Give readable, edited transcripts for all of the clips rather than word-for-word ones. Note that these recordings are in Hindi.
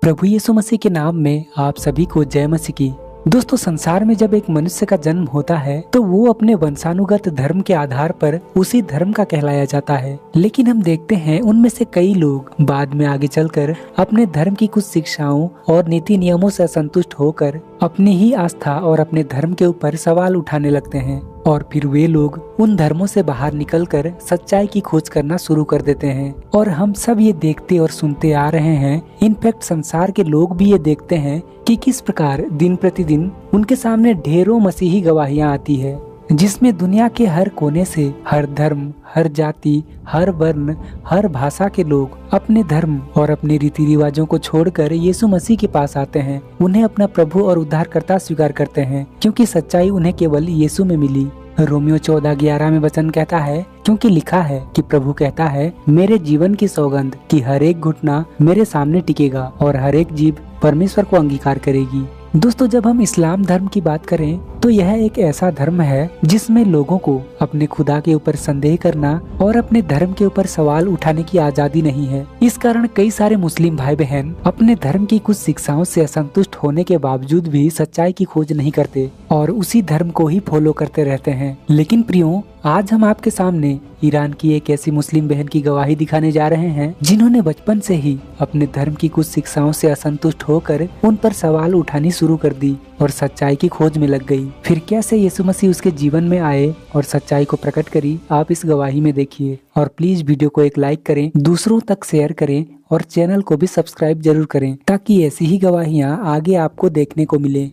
प्रभु यीशु मसीह के नाम में आप सभी को जय मसीह की। दोस्तों, संसार में जब एक मनुष्य का जन्म होता है तो वो अपने वंशानुगत धर्म के आधार पर उसी धर्म का कहलाया जाता है। लेकिन हम देखते हैं उनमें से कई लोग बाद में आगे चलकर अपने धर्म की कुछ शिक्षाओं और नीति नियमों से असंतुष्ट होकर अपनी ही आस्था और अपने धर्म के ऊपर सवाल उठाने लगते हैं और फिर वे लोग उन धर्मों से बाहर निकलकर सच्चाई की खोज करना शुरू कर देते हैं। और हम सब ये देखते और सुनते आ रहे हैं। इनफैक्ट संसार के लोग भी ये देखते हैं कि किस प्रकार दिन प्रतिदिन उनके सामने ढेरों मसीही गवाहियां आती है, जिसमें दुनिया के हर कोने से हर धर्म, हर जाति, हर वर्ण, हर भाषा के लोग अपने धर्म और अपने रीति रिवाजों को छोड़कर यीशु मसीह के पास आते हैं, उन्हें अपना प्रभु और उद्धारकर्ता स्वीकार करते हैं, क्योंकि सच्चाई उन्हें केवल यीशु में मिली। रोमियो 14:11 में वचन कहता है, क्योंकि लिखा है कि प्रभु कहता है, मेरे जीवन की सौगंध कि हर एक घुटना मेरे सामने टिकेगा और हर एक जीभ परमेश्वर को अंगीकार करेगी। दोस्तों, जब हम इस्लाम धर्म की बात करें तो यह एक ऐसा धर्म है जिसमें लोगों को अपने खुदा के ऊपर संदेह करना और अपने धर्म के ऊपर सवाल उठाने की आजादी नहीं है। इस कारण कई सारे मुस्लिम भाई बहन अपने धर्म की कुछ शिक्षाओं से असंतुष्ट होने के बावजूद भी सच्चाई की खोज नहीं करते और उसी धर्म को ही फॉलो करते रहते हैं। लेकिन प्रियो, आज हम आपके सामने ईरान की एक ऐसी मुस्लिम बहन की गवाही दिखाने जा रहे हैं जिन्होंने बचपन से ही अपने धर्म की कुछ शिक्षाओं से असंतुष्ट होकर उन पर सवाल उठानी शुरू कर दी और सच्चाई की खोज में लग गई। फिर कैसे यीशु मसीह उसके जीवन में आए और सच्चाई को प्रकट करी, आप इस गवाही में देखिए। और प्लीज वीडियो को एक लाइक करें, दूसरों तक शेयर करें और चैनल को भी सब्सक्राइब जरूर करें ताकि ऐसी ही गवाहियाँ आगे आपको देखने को मिले।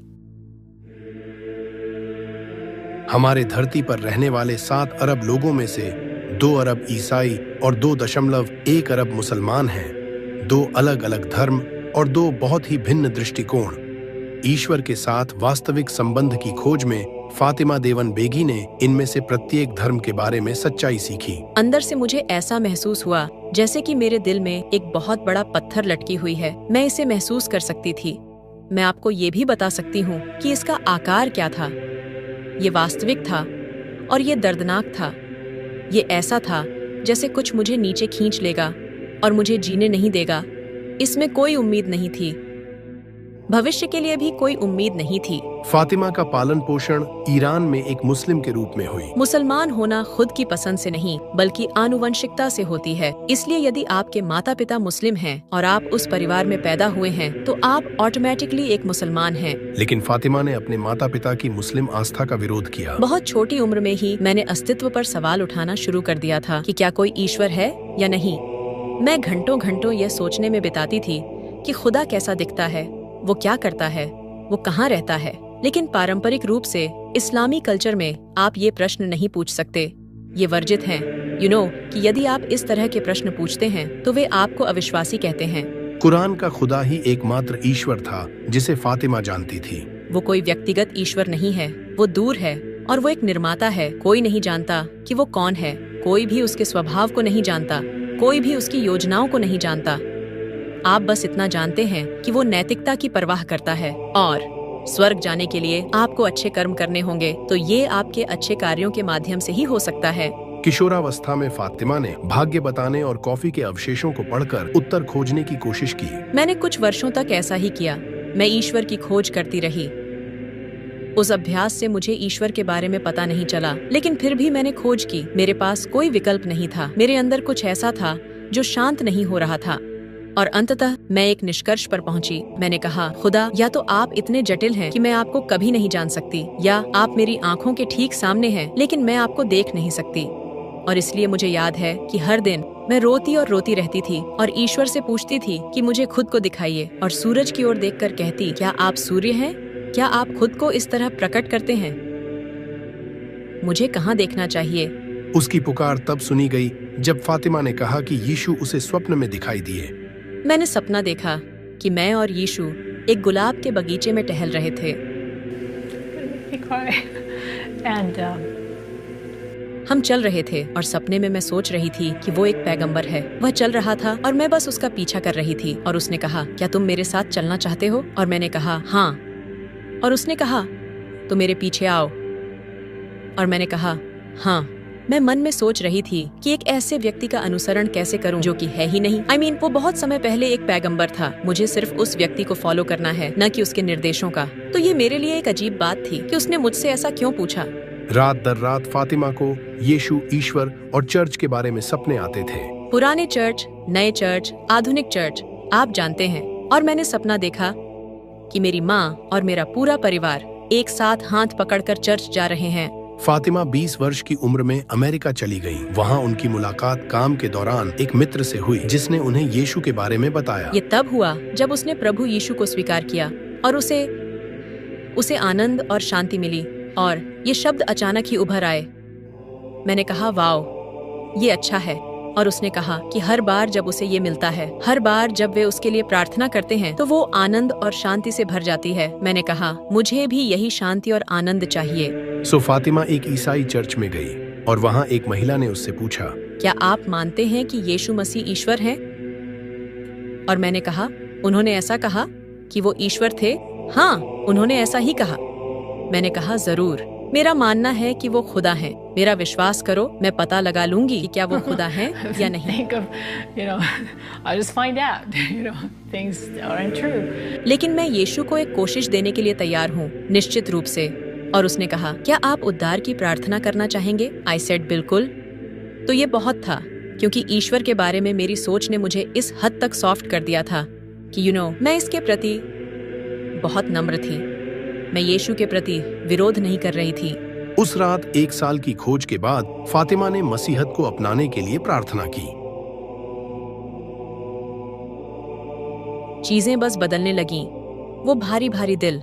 हमारे धरती पर रहने वाले 7 अरब लोगों में से 2 अरब ईसाई और 2.1 अरब मुसलमान हैं। 2 अलग अलग धर्म और 2 बहुत ही भिन्न दृष्टिकोण। ईश्वर के साथ वास्तविक संबंध की खोज में फातिमा देवन बेगी ने इनमें से प्रत्येक धर्म के बारे में सच्चाई सीखी। अंदर से मुझे ऐसा महसूस हुआ जैसे कि मेरे दिल में एक बहुत बड़ा पत्थर लटकी हुई है। मैं इसे महसूस कर सकती थी। मैं आपको ये भी बता सकती हूँ कि इसका आकार क्या था। ये वास्तविक था और ये दर्दनाक था। ये ऐसा था जैसे कुछ मुझे नीचे खींच लेगा और मुझे जीने नहीं देगा। इसमें कोई उम्मीद नहीं थी, भविष्य के लिए भी कोई उम्मीद नहीं थी। फातिमा का पालन पोषण ईरान में एक मुस्लिम के रूप में हुई। मुसलमान होना खुद की पसंद से नहीं बल्कि आनुवंशिकता से होती है। इसलिए यदि आपके माता पिता मुस्लिम हैं और आप उस परिवार में पैदा हुए हैं तो आप ऑटोमेटिकली एक मुसलमान हैं। लेकिन फातिमा ने अपने माता पिता की मुस्लिम आस्था का विरोध किया। बहुत छोटी उम्र में ही मैंने अस्तित्व पर सवाल उठाना शुरू कर दिया था कि क्या कोई ईश्वर है या नहीं। मैं घंटों घंटों यह सोचने में बिताती थी कि खुदा कैसा दिखता है, वो क्या करता है, वो कहाँ रहता है। लेकिन पारंपरिक रूप से इस्लामी कल्चर में आप ये प्रश्न नहीं पूछ सकते, ये वर्जित हैं। कि यदि आप इस तरह के प्रश्न पूछते हैं तो वे आपको अविश्वासी कहते हैं। कुरान का खुदा ही एकमात्र ईश्वर था जिसे फातिमा जानती थी। वो कोई व्यक्तिगत ईश्वर नहीं है, वो दूर है और वो एक निर्माता है। कोई नहीं जानता कि वो कौन है, कोई भी उसके स्वभाव को नहीं जानता, कोई भी उसकी योजनाओं को नहीं जानता। आप बस इतना जानते हैं कि वो नैतिकता की परवाह करता है और स्वर्ग जाने के लिए आपको अच्छे कर्म करने होंगे, तो ये आपके अच्छे कार्यों के माध्यम से ही हो सकता है। किशोरावस्था में फातिमा ने भाग्य बताने और कॉफी के अवशेषों को पढ़कर उत्तर खोजने की कोशिश की। मैंने कुछ वर्षों तक ऐसा ही किया। मैं ईश्वर की खोज करती रही। उस अभ्यास से मुझे ईश्वर के बारे में पता नहीं चला, लेकिन फिर भी मैंने खोज की। मेरे पास कोई विकल्प नहीं था। मेरे अंदर कुछ ऐसा था जो शांत नहीं हो रहा था और अंततः मैं एक निष्कर्ष पर पहुंची। मैंने कहा, खुदा, या तो आप इतने जटिल हैं कि मैं आपको कभी नहीं जान सकती, या आप मेरी आंखों के ठीक सामने हैं लेकिन मैं आपको देख नहीं सकती। और इसलिए मुझे याद है कि हर दिन मैं रोती और रोती रहती थी और ईश्वर से पूछती थी कि मुझे खुद को दिखाइए, और सूरज की ओर देखकर कहती, क्या आप सूर्य हैं? क्या आप खुद को इस तरह प्रकट करते हैं? मुझे कहाँ देखना चाहिए? उसकी पुकार तब सुनी गई जब फातिमा ने कहा कि यीशु उसे स्वप्न में दिखाई दिए। मैंने सपना देखा कि मैं और यीशु एक गुलाब के बगीचे में टहल रहे थे। हम चल रहे थे और सपने में मैं सोच रही थी कि वो एक पैगंबर है। वह चल रहा था और मैं बस उसका पीछा कर रही थी। और उसने कहा, क्या तुम मेरे साथ चलना चाहते हो? और मैंने कहा, हाँ। और उसने कहा, तो मेरे पीछे आओ। और मैंने कहा, हाँ। मैं मन में सोच रही थी कि एक ऐसे व्यक्ति का अनुसरण कैसे करूं जो कि है ही नहीं। वो बहुत समय पहले एक पैगंबर था। मुझे सिर्फ उस व्यक्ति को फॉलो करना है, न कि उसके निर्देशों का। तो ये मेरे लिए एक अजीब बात थी कि उसने मुझसे ऐसा क्यों पूछा। रात दर रात फातिमा को यीशु, ईश्वर और चर्च के बारे में सपने आते थे। पुराने चर्च, नए चर्च, आधुनिक चर्च, आप जानते हैं। और मैंने सपना देखा कि मेरी माँ और मेरा पूरा परिवार एक साथ हाथ पकड़कर चर्च जा रहे हैं। फातिमा 20 वर्ष की उम्र में अमेरिका चली गई। वहाँ उनकी मुलाकात काम के दौरान एक मित्र से हुई जिसने उन्हें यीशु के बारे में बताया। ये तब हुआ जब उसने प्रभु यीशु को स्वीकार किया और उसे आनंद और शांति मिली और ये शब्द अचानक ही उभर आए। मैंने कहा वाओ, ये अच्छा है। और उसने कहा कि हर बार जब उसे ये मिलता है, हर बार जब वे उसके लिए प्रार्थना करते हैं तो वो आनंद और शांति से भर जाती है। मैंने कहा मुझे भी यही शांति और आनंद चाहिए। सो फातिमा एक ईसाई चर्च में गई और वहाँ एक महिला ने उससे पूछा, क्या आप मानते हैं कि यीशु मसीह ईश्वर है? और मैंने कहा, उन्होंने ऐसा कहा कि वो ईश्वर थे? हाँ, उन्होंने ऐसा ही कहा। मैंने कहा जरूर, मेरा मानना है कि वो खुदा हैं। मेरा विश्वास करो, मैं पता लगा लूंगी कि क्या वो खुदा हैं या नहीं। लेकिन मैं यीशु को एक कोशिश देने के लिए तैयार हूँ, निश्चित रूप से। और उसने कहा, क्या आप उद्धार की प्रार्थना करना चाहेंगे? आई सेड बिल्कुल। तो ये बहुत था, क्योंकि ईश्वर के बारे में मेरी सोच ने मुझे इस हद तक सॉफ्ट कर दिया था कि मैं इसके प्रति बहुत नम्र थी। मैं यीशु के प्रति विरोध नहीं कर रही थी। उस रात 1 साल की खोज के बाद फातिमा ने मसीहत को अपनाने के लिए प्रार्थना की। चीजें बस बदलने लगीं। वो भारी भारी दिल,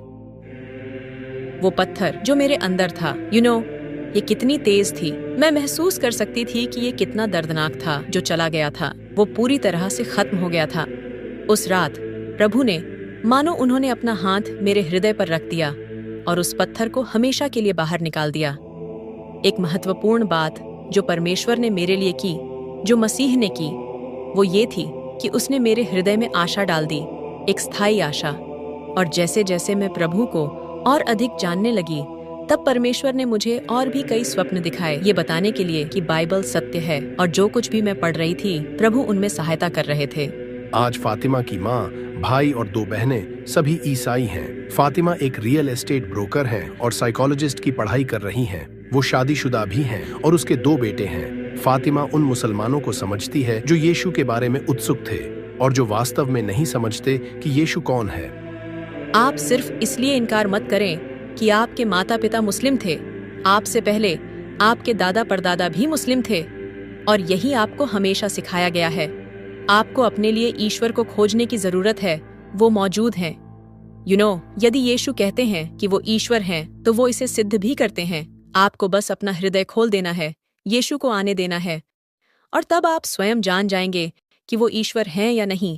वो पत्थर जो मेरे अंदर था, ये कितनी तेज थी। मैं महसूस कर सकती थी कि ये कितना दर्दनाक था जो चला गया था। वो पूरी तरह से खत्म हो गया था। उस रात प्रभु ने मानो उन्होंने अपना हाथ मेरे हृदय पर रख दिया और उस पत्थर को हमेशा के लिए बाहर निकाल दिया। एक महत्वपूर्ण बात जो परमेश्वर ने मेरे लिए की, जो मसीह ने की, वो ये थी कि उसने मेरे हृदय में आशा डाल दी, एक स्थायी आशा। और जैसे जैसे मैं प्रभु को और अधिक जानने लगी, तब परमेश्वर ने मुझे और भी कई स्वप्न दिखाए, ये बताने के लिए कि बाइबल सत्य है और जो कुछ भी मैं पढ़ रही थी, प्रभु उनमें सहायता कर रहे थे। आज फातिमा की माँ, भाई और 2 बहनें सभी ईसाई हैं। फातिमा एक रियल एस्टेट ब्रोकर हैं और साइकोलॉजिस्ट की पढ़ाई कर रही हैं। वो शादीशुदा भी हैं और उसके 2 बेटे हैं। फातिमा उन मुसलमानों को समझती है जो यीशु के बारे में उत्सुक थे और जो वास्तव में नहीं समझते कि यीशु कौन है। आप सिर्फ इसलिए इनकार मत करें कि आपके माता पिता मुस्लिम थे। आपसे पहले आपके दादा परदादा भी मुस्लिम थे और यही आपको हमेशा सिखाया गया है। आपको अपने लिए ईश्वर को खोजने की जरूरत है। वो मौजूद हैं। यदि यीशु कहते हैं कि वो ईश्वर हैं, तो वो इसे सिद्ध भी करते हैं। आपको बस अपना हृदय खोल देना है, यीशु को आने देना है, और तब आप स्वयं जान जाएंगे कि वो ईश्वर हैं या नहीं।